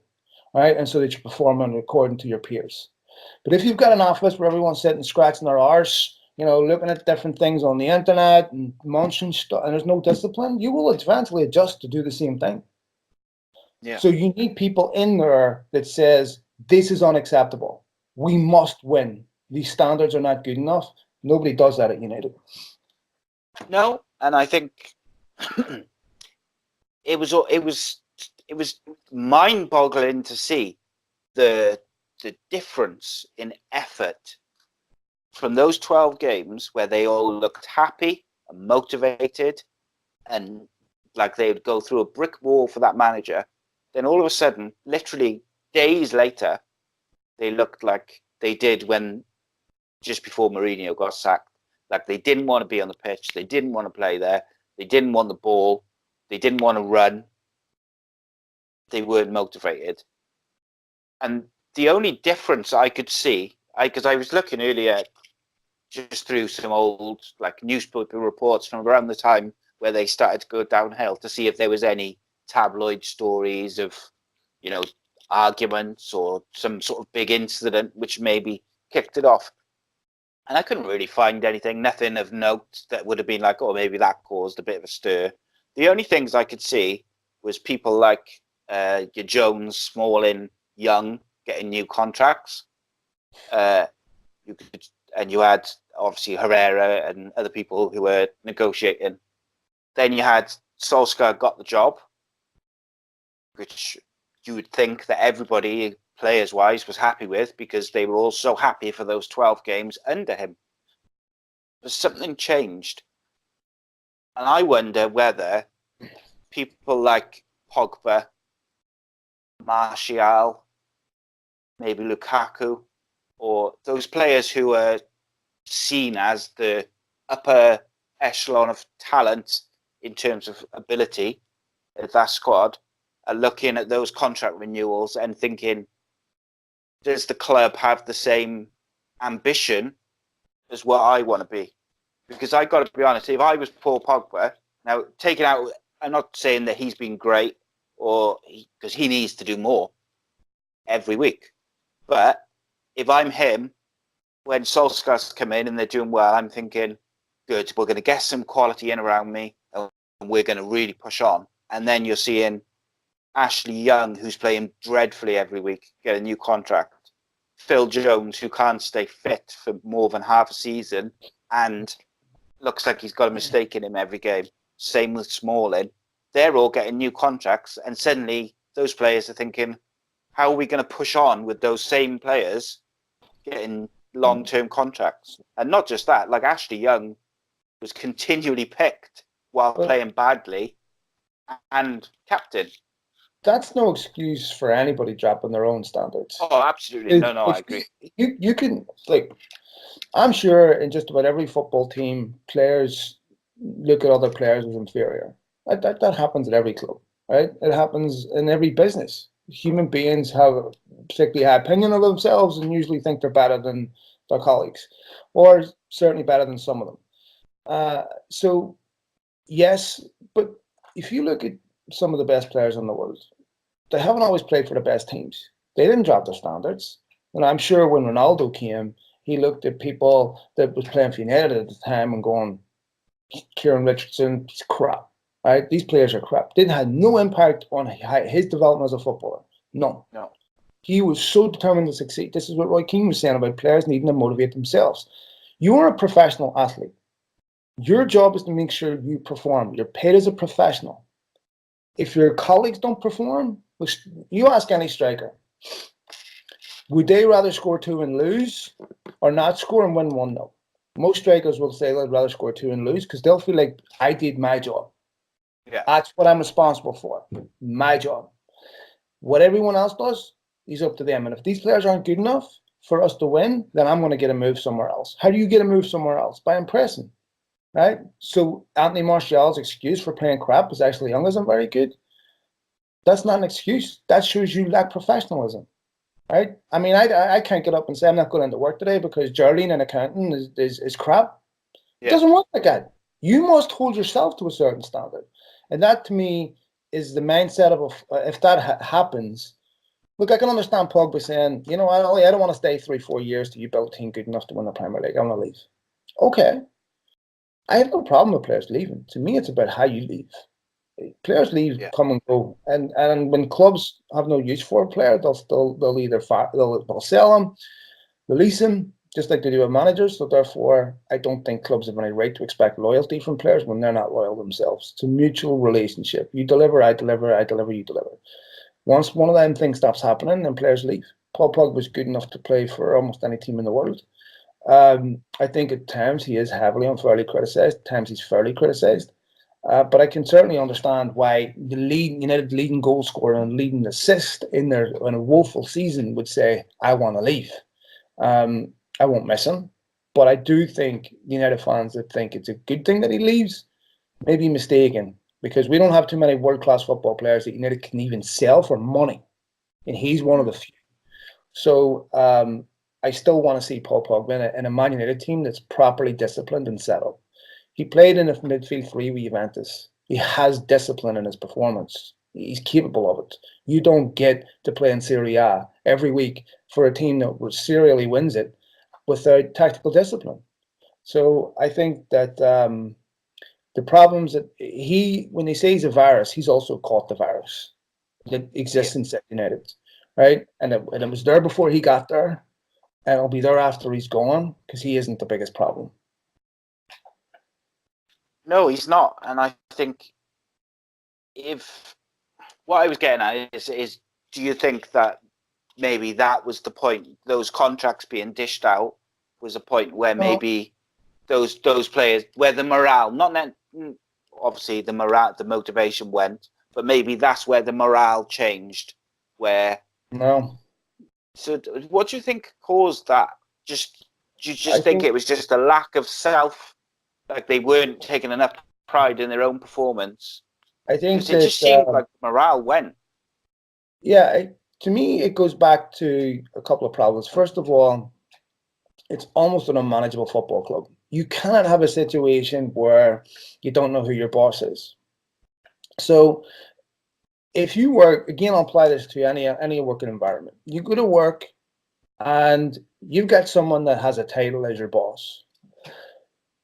right? And so that you're performing according to your peers. But if you've got an office where everyone's sitting scratching their arse, looking at different things on the internet and munching stuff, and there's no discipline, you will eventually adjust to do the same thing. Yeah. So you need people in there that says, this is unacceptable. We must win. These standards are not good enough. Nobody does that at United. No, and I think it was mind-boggling to see the difference in effort from those 12 games where they all looked happy and motivated and like they would go through a brick wall for that manager. Then all of a sudden, literally days later, they looked like they did when just before Mourinho got sacked. Like they didn't want to be on the pitch. They didn't want to play there. They didn't want the ball. They didn't want to run. They weren't motivated. And the only difference I could see, because I was looking earlier just through some old like newspaper reports from around the time where they started to go downhill to see if there was any tabloid stories of, arguments or some sort of big incident which maybe kicked it off. And I couldn't really find anything, nothing of note that would have been like, oh, maybe that caused a bit of a stir. The only things I could see was people like your Jones, Smalling, Young getting new contracts. You could, and you had obviously Herrera and other people who were negotiating. Then you had Solskjaer got the job, which you would think that everybody, players-wise, was happy with because they were all so happy for those 12 games under him. But something changed. And I wonder whether people like Pogba, Martial, maybe Lukaku, or those players who are seen as the upper echelon of talent in terms of ability of that squad, are looking at those contract renewals and thinking, does the club have the same ambition as what I want to be? Because I got to be honest, if I was Paul Pogba, now taking out, I'm not saying that he's been great or because he needs to do more every week, but if I'm him, when Solskjaer's come in and they're doing well, I'm thinking, good, we're going to get some quality in around me and we're going to really push on. And then you're seeing Ashley Young, who's playing dreadfully every week, get a new contract. Phil Jones, who can't stay fit for more than half a season and looks like he's got a mistake in him every game. Same with Smalling. They're all getting new contracts, and suddenly those players are thinking, how are we going to push on with those same players getting long-term contracts? And not just that, like Ashley Young was continually picked while playing badly and captain. That's no excuse for anybody dropping their own standards. Oh, absolutely. No, I agree. You can, like, I'm sure in just about every football team, players look at other players as inferior. That happens at every club, right? It happens in every business. Human beings have a particularly high opinion of themselves and usually think they're better than their colleagues, or certainly better than some of them. So, yes, but if you look at some of the best players in the world, they haven't always played for the best teams. They didn't drop their standards. And I'm sure when Ronaldo came, he looked at people that was playing for United at the time and going, Kieran Richardson, he's crap. Right? These players are crap. Didn't have no impact on his development as a footballer. None. No. He was so determined to succeed. This is what Roy Keane was saying about players needing to motivate themselves. You are a professional athlete. Your job is to make sure you perform. You're paid as a professional. If your colleagues don't perform, you ask any striker, would they rather score 2 and lose or not score and win 1-0? Most strikers will say they'd rather score 2 and lose because they'll feel like I did my job. Yeah. That's what I'm responsible for. My job. What everyone else does is up to them. And if these players aren't good enough for us to win, then I'm going to get a move somewhere else. How do you get a move somewhere else? By impressing. Right? So Anthony Martial's excuse for playing crap is Ashley Young isn't very good. That's not an excuse. That shows you lack professionalism. Right? I mean, I can't get up and say I'm not going into work today because Geraldine and accounting is crap. Yeah. It doesn't work like that. You must hold yourself to a certain standard. And that, to me, is the mindset of if that happens. Look, I can understand Pogba saying, you know, I don't want to stay 3-4 years till you build a team good enough to win the Premier League. I want to leave. Okay. I have no problem with players leaving. To me, it's about how you leave. Players leave, come and go, and when clubs have no use for a player, they'll either they'll sell him, release him, just like they do with managers. So therefore, I don't think clubs have any right to expect loyalty from players when they're not loyal themselves. It's a mutual relationship. You deliver, I deliver, I deliver, you deliver. Once one of them things stops happening, then players leave. Paul Pogba was good enough to play for almost any team in the world. I think at times he is heavily unfairly criticised. At times he's fairly criticised. But I can certainly understand why the United leading goal scorer and leading assist in a woeful season would say, I want to leave. I won't miss him. But I do think United fans that think it's a good thing that he leaves may be mistaken, because we don't have too many world-class football players that United can even sell for money. And he's one of the few. So I still want to see Paul Pogba in a Man United team that's properly disciplined and set up. He played in a midfield 3 with Juventus. He has discipline in his performance. He's capable of it. You don't get to play in Serie A every week for a team that serially wins it without tactical discipline. So I think that the problems that when they say he's a virus, he's also caught the virus that exists in United, right? And it was there before he got there. and it'll be there after he's gone because he isn't the biggest problem. No, he's not. And I think if what I was getting at is do you think that maybe that was the point, those contracts being dished out was a point where maybe those players, where the morale, not obviously the morale, the motivation went, but maybe that's where the morale changed. Where No. So, what do you think caused that? Do you just think it was just a lack of self, like they weren't taking enough pride in their own performance? I think Because it just seemed like morale went. Yeah, to me, it goes back to a couple of problems. First of all, it's almost an unmanageable football club. You cannot have a situation where you don't know who your boss is. So if you work, again, I'll apply this to any working environment. You go to work and you've got someone that has a title as your boss,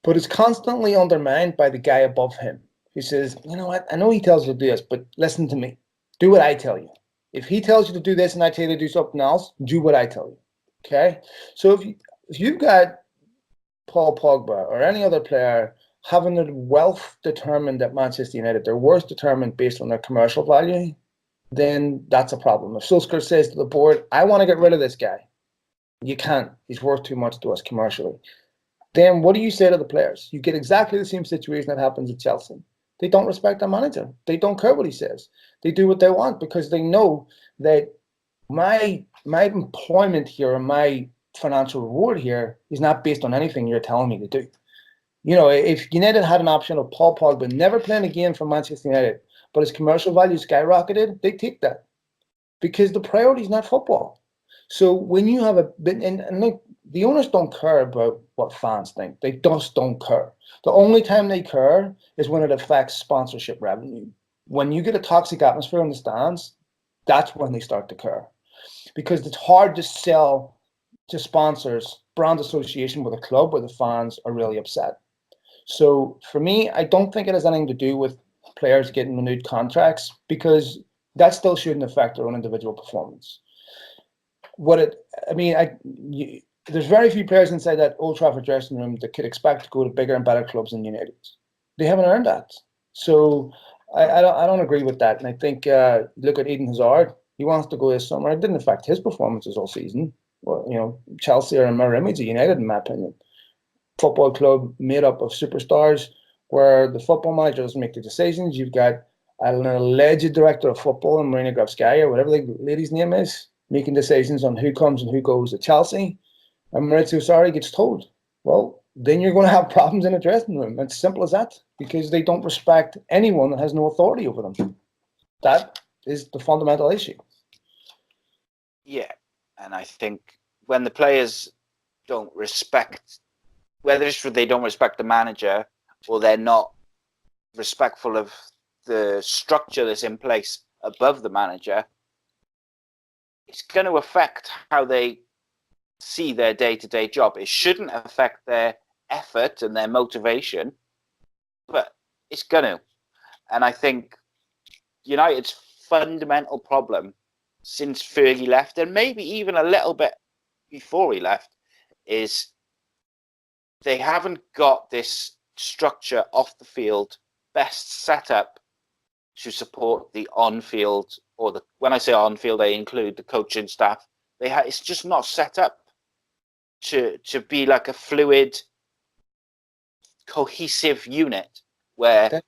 but is constantly undermined by the guy above him who says, you know what, I know he tells you to do this, but listen to me. Do what I tell you. If he tells you to do this and I tell you to do something else, do what I tell you. Okay? So if you've got Paul Pogba or any other player having their wealth determined at Manchester United, their worth determined based on their commercial value, then that's a problem. If Solskjaer says to the board, I want to get rid of this guy, you can't. He's worth too much to us commercially. Then what do you say to the players? You get exactly the same situation that happens at Chelsea. They don't respect their manager. They don't care what he says. They do what they want because they know that my employment here and my financial reward here is not based on anything you're telling me to do. You know, if United had an option of Paul Pogba never playing again for Manchester United, but his commercial value skyrocketed, they take that because the priority is not football. So when you have and look, the owners don't care about what fans think. They just don't care. The only time they care is when it affects sponsorship revenue. When you get a toxic atmosphere in the stands, that's when they start to care. Because it's hard to sell to sponsors brand association with a club where the fans are really upset. So for me, I don't think it has anything to do with players getting renewed contracts because that still shouldn't affect their own individual performance. There's very few players inside that Old Trafford dressing room that could expect to go to bigger and better clubs than United. They haven't earned that. So I don't agree with that. And I think look at Eden Hazard. He wants to go this summer. It didn't affect his performances all season. Well, you know, Chelsea are a mirror image of United, in my opinion. Football club made up of superstars where the football manager doesn't make the decisions. You've got an alleged director of football, Marina Gravskaya, or whatever the lady's name is, making decisions on who comes and who goes to Chelsea. And Maurizio Sarri gets told, well, then you're going to have problems in the dressing room. It's simple as that, because they don't respect anyone that has no authority over them. That is the fundamental issue. Yeah, and I think when the players don't respect, whether it's they don't respect the manager or they're not respectful of the structure that's in place above the manager, it's going to affect how they see their day-to-day job. It shouldn't affect their effort and their motivation, but it's going to. And I think United's fundamental problem since Fergie left, and maybe even a little bit before he left, is they haven't got this structure off the field best set up to support the on-field, or when I say on-field, I include the coaching staff. It's just not set up to be like a fluid, cohesive unit where.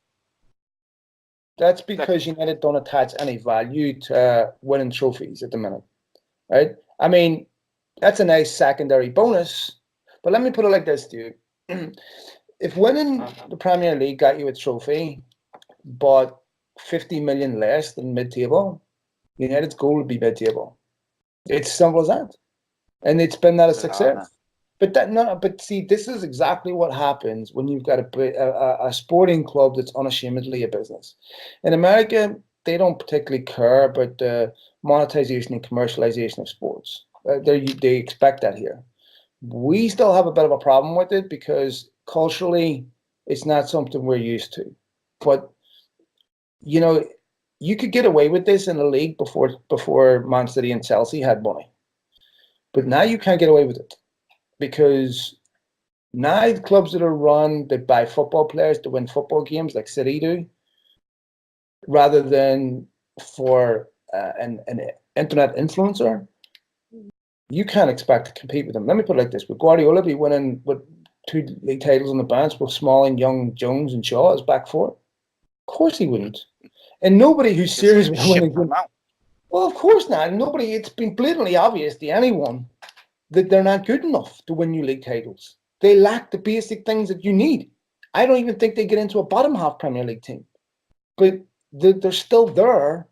That's because United don't attach any value to winning trophies at the minute, right? I mean, that's a nice secondary bonus, but let me put it like this, dude. If winning the Premier League got you a trophy, but 50 million less than mid-table, United's goal would be mid-table. It's simple as that. And it's been that a success. But see, this is exactly what happens when you've got a sporting club that's unashamedly a business. In America, they don't particularly care about the monetization and commercialization of sports. They expect that here. We still have a bit of a problem with it because culturally, it's not something we're used to. But you know, you could get away with this in the league before Man City and Chelsea had money. But now you can't get away with it because now the clubs that are run, they buy football players to win football games like City do, rather than for an internet influencer. You can't expect to compete with them. Let me put it like this: would Guardiola be winning with 2 league titles on the bench with Smalling, Young, Jones, and Shaw as back four? Of course he wouldn't. And nobody who's serious about winning. Well, of course not. Nobody. It's been blatantly obvious to anyone that they're not good enough to win new league titles. They lack the basic things that you need. I don't even think they get into a bottom half Premier League team, but they're still there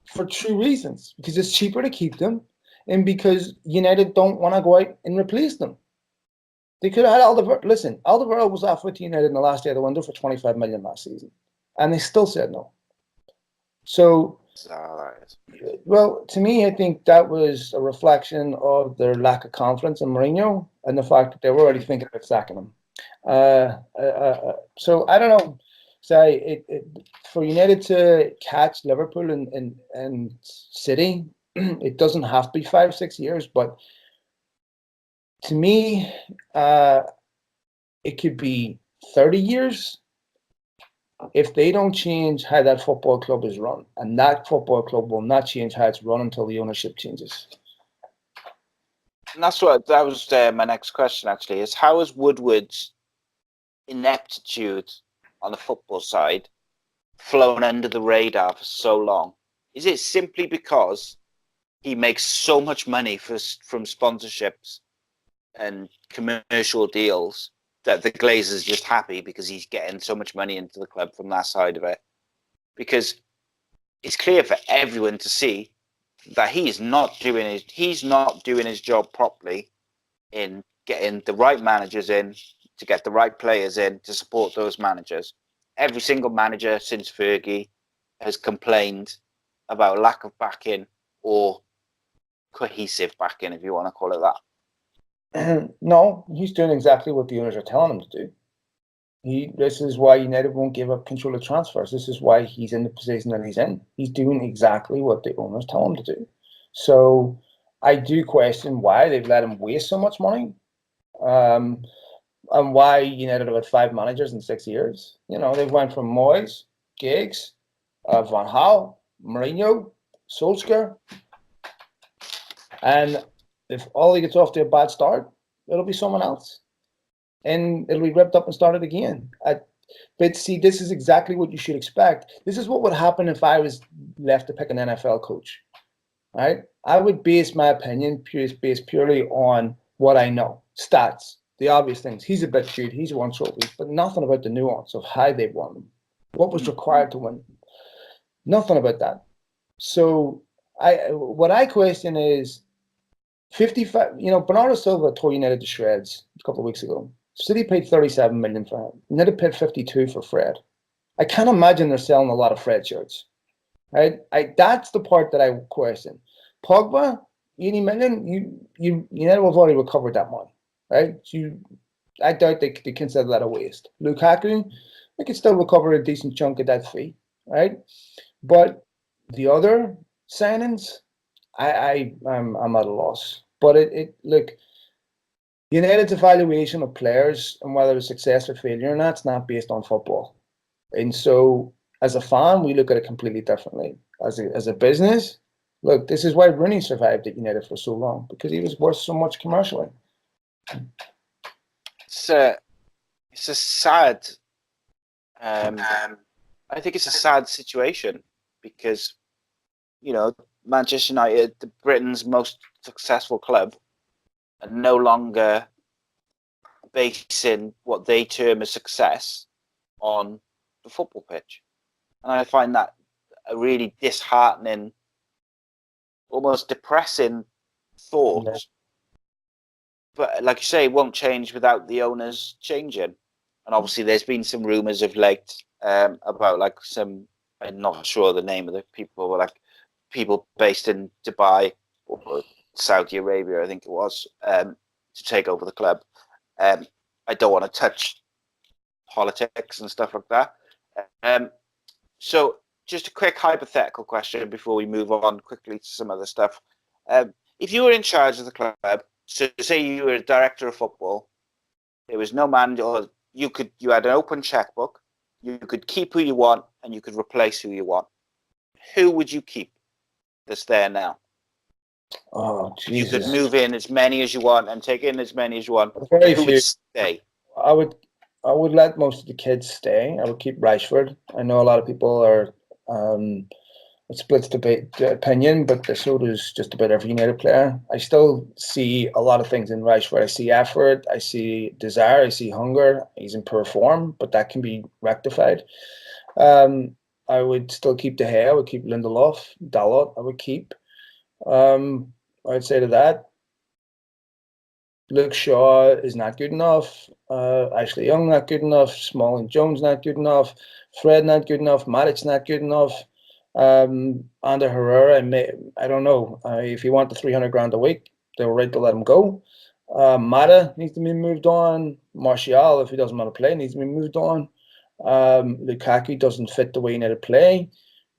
for true reasons, because it's cheaper to keep them and because United don't want to go out and replace them. They could have had Alderweireld. Listen, Alderweireld was offered to United in the last day of the window for 25 million last season, and they still said no. So, well, to me, I think that was a reflection of their lack of confidence in Mourinho and the fact that they were already thinking about sacking him. So I don't know. So for United to catch Liverpool and City, it doesn't have to be 5-6 years, but to me, it could be 30 years if they don't change how that football club is run, and that football club will not change how it's run until the ownership changes. And that was my next question, actually, is how is Woodward's ineptitude on the football side flown under the radar for so long? Is it simply because he makes so much money from sponsorships and commercial deals that the Glazers just happy because he's getting so much money into the club from that side of it? Because it's clear for everyone to see that he's not doing his job properly in getting the right managers in, to get the right players in, to support those managers. Every single manager since Fergie has complained about lack of backing or cohesive backing, if you want to call it that. No, he's doing exactly what the owners are telling him to do. This is why United won't give up control of transfers. This is why he's in the position that he's in. He's doing exactly what the owners tell him to do. So I do question why they've let him waste so much money, and why United have had 5 managers in 6 years. You know, they've went from Moyes, Giggs, Van Gaal, Mourinho, Solskjaer, and if Ollie gets off to a bad start, it'll be someone else. And it'll be ripped up and started again. But see, this is exactly what you should expect. This is what would happen if I was left to pick an NFL coach, right? I would base my opinion based purely on what I know. Stats, the obvious things. He's a bit cute. He's won trophies, but nothing about the nuance of how they've won them. What was required to win? Nothing about that. So what I question is 55. Bernardo Silva tore United to shreds a couple of weeks ago. City paid 37 million for him. United paid 52 for Fred. I can't imagine they're selling a lot of Fred shirts. Right? That's the part that I question. Pogba, 80 million. United have already recovered that money, right? I doubt they consider that a waste. Lukaku, they could still recover a decent chunk of that fee, right? But the other signings, I'm at a loss. But look, United's evaluation of players and whether it's success or failure or not, it's not based on football. And so, as a fan, we look at it completely differently. As a business, look, this is why Rooney survived at United for so long, because he was worth so much commercially. It's a sad. I think it's a sad situation because, Manchester United, Britain's most successful club, are no longer basing what they term as success on the football pitch. And I find that a really disheartening, almost depressing thought. Yeah. But like you say, it won't change without the owners changing. And obviously there's been some rumours of late about some, I'm not sure the name of the people, but people based in Dubai or Saudi Arabia, I think it was, to take over the club. I don't want to touch politics and stuff like that. So just a quick hypothetical question before we move on quickly to some other stuff. if you were in charge of the club, so say you were a director of football, there was no man, or you had an open checkbook, you could keep who you want and you could replace who you want. Who would you keep that's there now? Oh, You could Jesus. move in as many as you want and take in as many as you want. Very Who few. would stay? I would let most of the kids stay. I would keep Rashford. I know a lot of people are it splits the opinion, but so does just about every United player. I still see a lot of things in Rashford. I see effort, I see desire, I see hunger. He's in poor form, but that can be rectified. I would still keep De Gea. I would keep Lindelof, Dalot. I would keep. I'd say to that, Luke Shaw is not good enough. Ashley Young not good enough. Smalling Jones not good enough. Fred not good enough. Matic not good enough. Ander Herrera, I don't know. If you want the 300 grand a week, they were right to let him go. Mata needs to be moved on. Martial, if he doesn't want to play, needs to be moved on. Lukaku doesn't fit the way he need to play.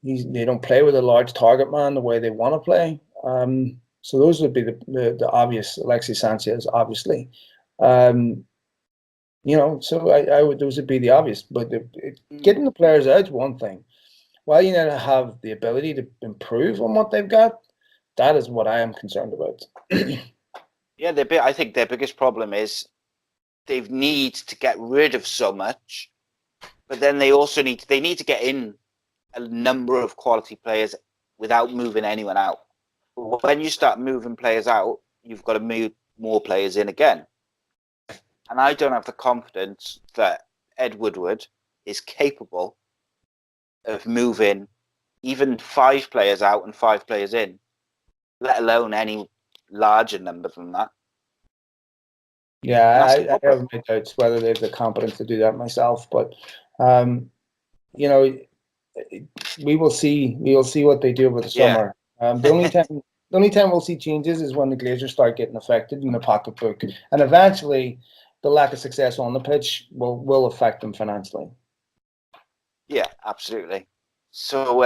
They don't play with a large target man the way they want to play. So those would be the obvious. Alexis Sanchez, obviously. So I would, those would be the obvious. But getting the players out is one thing. While you now have the ability to improve on what they've got, that is what I am concerned about. Yeah, I think their biggest problem is they need to get rid of so much, but then they also need to get in a number of quality players without moving anyone out. When you start moving players out, you've got to move more players in again. And I don't have the confidence that Ed Woodward is capable of moving even 5 players out and 5 players in, let alone any larger number than that. Yeah, I have my doubts whether they have the competence to do that myself, but we will see. We will see what they do over the summer. The only time we'll see changes is when the Glazers start getting affected in the pocketbook, and eventually, the lack of success on the pitch will affect them financially. Yeah, absolutely. So,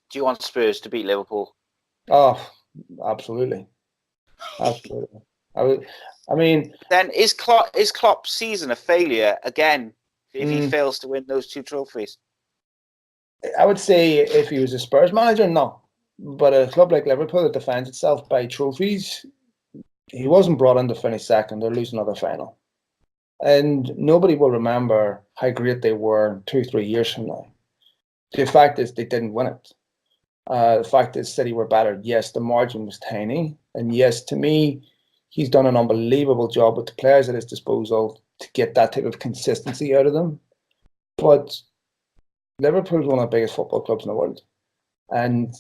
do you want Spurs to beat Liverpool? Oh, absolutely. I mean, then is Klopp's season a failure again if he fails to win those 2 trophies? I would say if he was a Spurs manager, no. But a club like Liverpool that defines itself by trophies, he wasn't brought in to finish second or lose another final. And nobody will remember how great they were 2-3 years from now. The fact is they didn't win it. The fact is City were battered. Yes, the margin was tiny. And yes, to me, he's done an unbelievable job with the players at his disposal to get that type of consistency out of them. But Liverpool is one of the biggest football clubs in the world. And,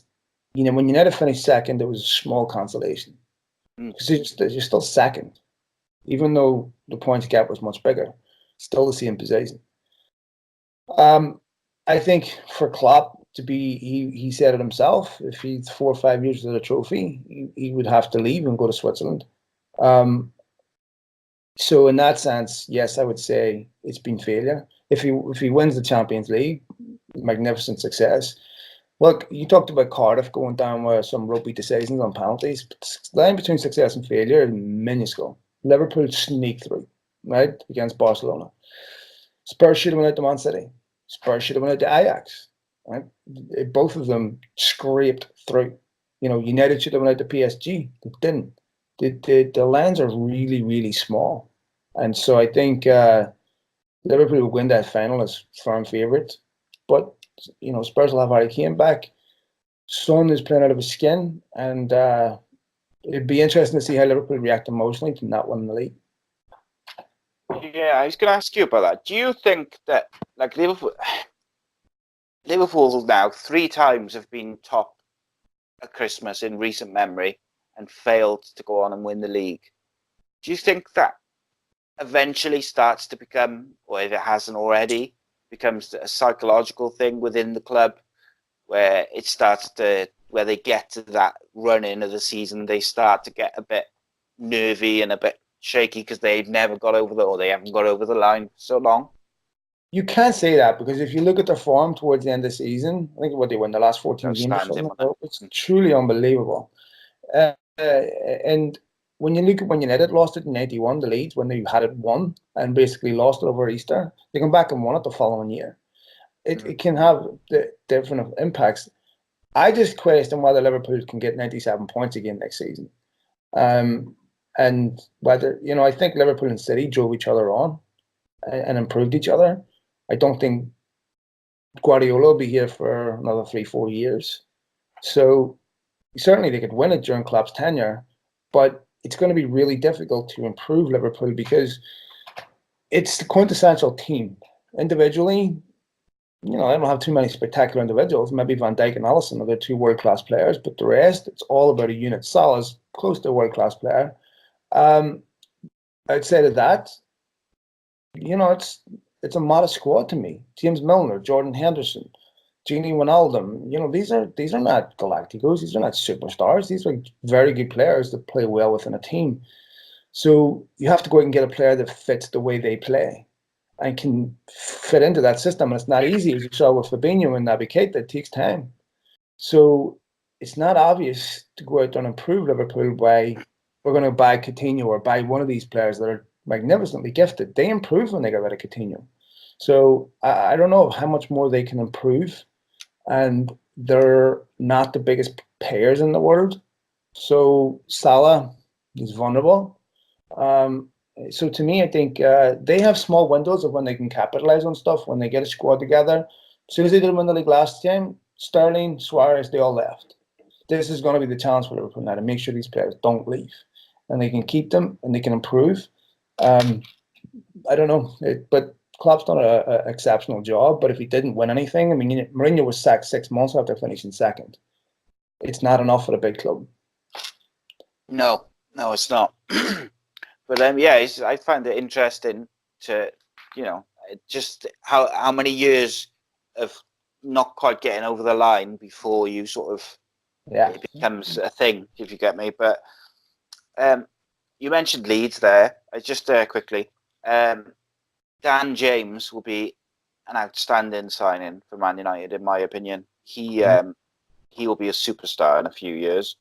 when United finished second, it was a small consolation. Because you're still second. Even though the points gap was much bigger, still the same position. I think for Klopp to be, he said it himself, if he's 4 or 5 years without a trophy, he would have to leave and go to Switzerland. So in that sense, yes, I would say it's been failure. If he wins the Champions League, magnificent success. Look, you talked about Cardiff going down with some ropey decisions on penalties. But the line between success and failure is minuscule. Liverpool sneaked through, right, against Barcelona. Spurs should have went out to Man City. Spurs should have went out to Ajax. Right? Both of them scraped through. United should have went out to PSG. They didn't. The lines are really, really small. And so I think Liverpool will win that final as firm favourites. But, Spurs will have Harry Kane back. Son is playing out of his skin. And it'd be interesting to see how Liverpool react emotionally to not winning the league. Yeah, I was going to ask you about that. Do you think that, like, Liverpool now 3 times have been top at Christmas in recent memory and failed to go on and win the league? Do you think that eventually starts to become, or if it hasn't already, becomes a psychological thing within the club where where they get to that run-in of the season, they start to get a bit nervy and a bit shaky because they haven't got over the line for so long? You can't say that because if you look at their form towards the end of the season, I think what they won the last 14 games or something, it's truly unbelievable. And when you look at when United lost it in '91, the Leeds, when they had it won and basically lost it over Easter, they come back and won it the following year. It can have different impacts. I just question whether Liverpool can get 97 points again next season. And whether, I think Liverpool and City drove each other on and improved each other. I don't think Guardiola will be here for another 3-4 years. So certainly they could win it during Klopp's tenure, but it's going to be really difficult to improve Liverpool because it's the quintessential team. Individually, I don't have too many spectacular individuals. Maybe Van Dijk and Alisson are the two world-class players, but the rest, it's all about a unit. Salah's close to a world-class player. Outside of that, it's a modest squad to me. James Milner, Jordan Henderson, Gini Wijnaldum. These are not Galacticos. These are not superstars. These are very good players that play well within a team. So you have to go out and get a player that fits the way they play and can fit into that system. And it's not easy, as you saw with Fabinho and Naby Keita. It takes time. So it's not obvious to go out there and improve Liverpool by we're going to buy Coutinho or buy one of these players that are magnificently gifted. They improve when they get rid of Coutinho. So I don't know how much more they can improve. And they're not the biggest payers in the world. So Salah is vulnerable. So to me, I think they have small windows of when they can capitalize on stuff, when they get a squad together. As soon as they did win the league last time, Sterling, Suarez, they all left. This is going to be the challenge for Liverpool now to make sure these players don't leave. And they can keep them and they can improve. I don't know. But Klopp's done an exceptional job. But if he didn't win anything, I mean, Mourinho was sacked 6 months after finishing second. It's not enough for a big club. No, it's not. But I find it interesting to, just how many years of not quite getting over the line before you sort of it becomes a thing, if you get me. But you mentioned Leeds there. Just quickly, Dan James will be an outstanding signing for Man United, in my opinion. He will be a superstar in a few years.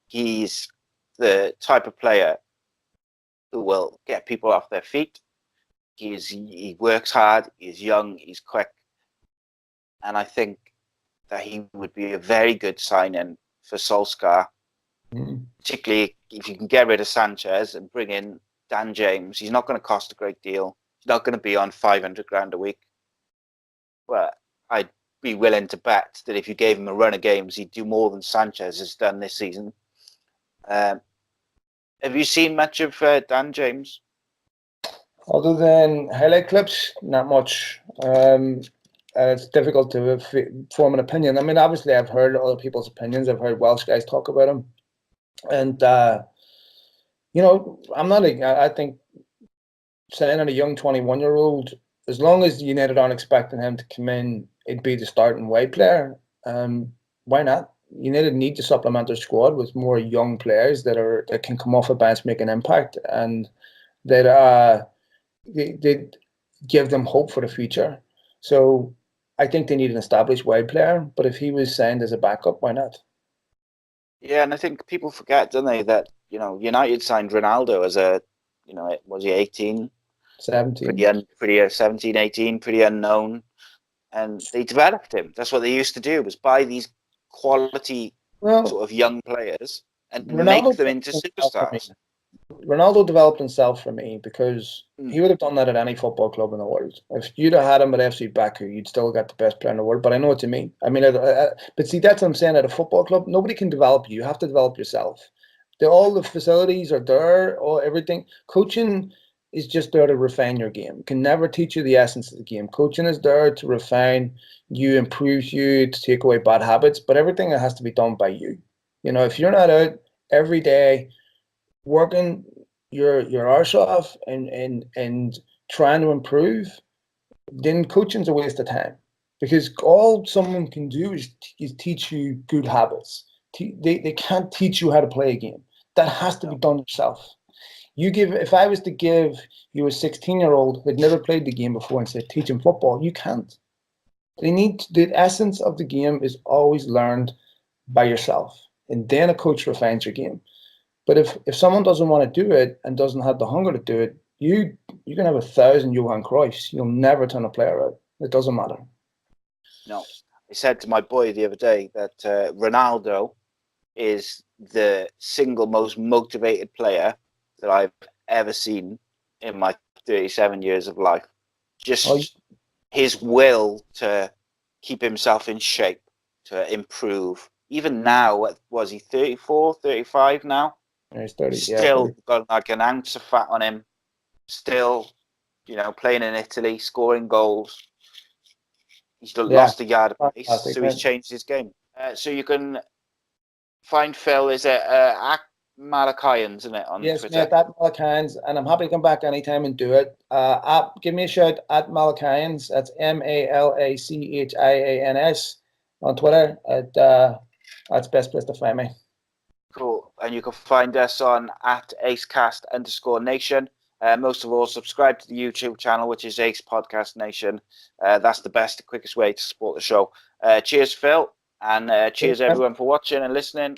He's the type of player who will get people off their feet. He works hard. He's young. He's quick, and I think that he would be a very good signing for Solskjaer. Particularly if you can get rid of Sanchez and bring in Dan James. He's not going to cost a great deal. He's not going to be on 500 grand a week. But I'd be willing to bet that if you gave him a run of games, he'd do more than Sanchez has done this season. Have you seen much of Dan James? Other than highlight clips, not much. It's difficult to form an opinion. I mean, obviously, I've heard other people's opinions. I've heard Welsh guys talk about him. And, I think signing a young 21-year-old, as long as United aren't expecting him to come in, it'd be the starting wide player. Why not? United need to supplement their squad with more young players that can come off a bench, make an impact, and that they give them hope for the future. So I think they need an established wide player, but if he was signed as a backup, why not? Yeah, and I think people forget, don't they, that United signed Ronaldo as a, was he 18? 17. Pretty 17, 18, pretty unknown. And they developed him. That's what they used to do, was buy these quality sort of young players and make them into superstars. Ronaldo developed himself for me because he would have done that at any football club in the world. If you'd have had him at FC Baku, you'd still got the best player in the world. But I know what you mean. I mean, but see, that's what I'm saying. At a football club, nobody can develop you. You have to develop yourself. All the facilities are there, everything. Coaching is just there to refine your game. It can never teach you the essence of the game. Coaching is there to refine you, improve you, to take away bad habits. But everything has to be done by you. If you're not out every day working your arse off and trying to improve, then coaching's a waste of time, because all someone can do is teach you good habits. They can't teach you how to play a game. That has to be done yourself. If I was to give you a 16-year-old who'd never played the game before and said, teach him football, you can't. The essence of the game is always learned by yourself. and then a coach refines your game. But if someone doesn't want to do it and doesn't have the hunger to do it, you can have 1,000 Johan Cruyffs. You'll never turn a player out. It doesn't matter. No, I said to my boy the other day that Ronaldo is the single most motivated player that I've ever seen in my 37 years of life. Just his will to keep himself in shape, to improve. Even now, was he 34, 35 now? He's 30, Still 30. got like an ounce of fat on him. Still, playing in Italy, scoring goals. He's lost a yard of pace, so he's changed his game. So you can find Phil, is it at Malachians, isn't it, on Twitter? Yes, mate, at Malachians, and I'm happy to come back anytime and do it. Give me a shout at Malachians. That's Malachians on Twitter. That's the best place to find me. Cool. And you can find us on at ACEcast_Nation. Most of all, subscribe to the YouTube channel, which is Ace Podcast Nation. That's the best, the quickest way to support the show. Cheers, Phil, and cheers everyone for watching and listening.